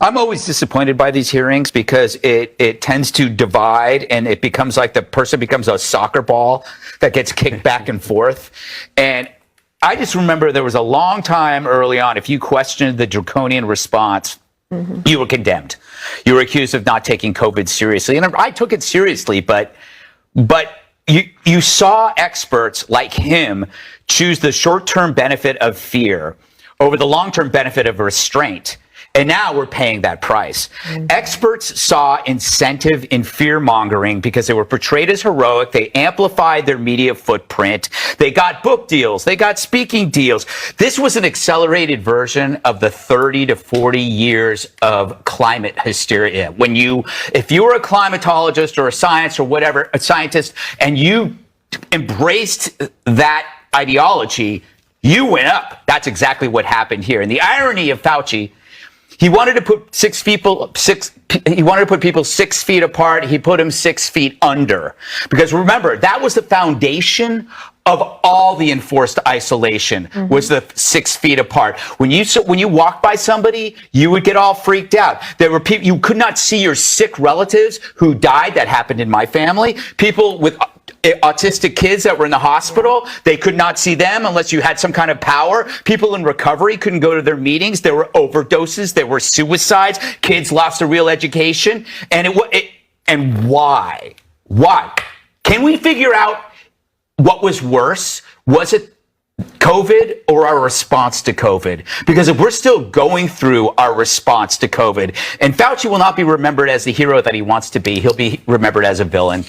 I'm always disappointed by these hearings because it tends to divide, and it becomes like the person becomes a soccer ball that gets kicked back and forth. And I just remember there was a long time early on, if you questioned the draconian response, you were condemned. You were accused of not taking COVID seriously. And I took it seriously, but you saw experts like him choose the short-term benefit of fear over the long-term benefit of restraint. And now we're paying that price. Experts saw incentive in fear-mongering because they were portrayed as heroic. They amplified their media footprint. They got book deals. They got speaking deals. This was an accelerated version of the 30 to 40 years of climate hysteria. If you were a climatologist or a scientist, and you embraced that ideology, you went up. That's exactly what happened here. And the irony of Fauci, he wanted to put people 6 feet apart. He put them 6 feet under. Because remember, that was the foundation of all the enforced isolation, was the 6 feet apart. When you walked by somebody, you would get all freaked out. There were people, you could not see your sick relatives who died. That happened in my family. People with autistic kids that were in the hospital, they could not see them unless you had some kind of power. People in recovery couldn't go to their meetings. There were overdoses. There were suicides. Kids lost a real education. And why? Why? Can we figure out what was worse? Was it COVID or our response to COVID? Because if we're still going through our response to COVID, and Fauci will not be remembered as the hero that he wants to be, he'll be remembered as a villain.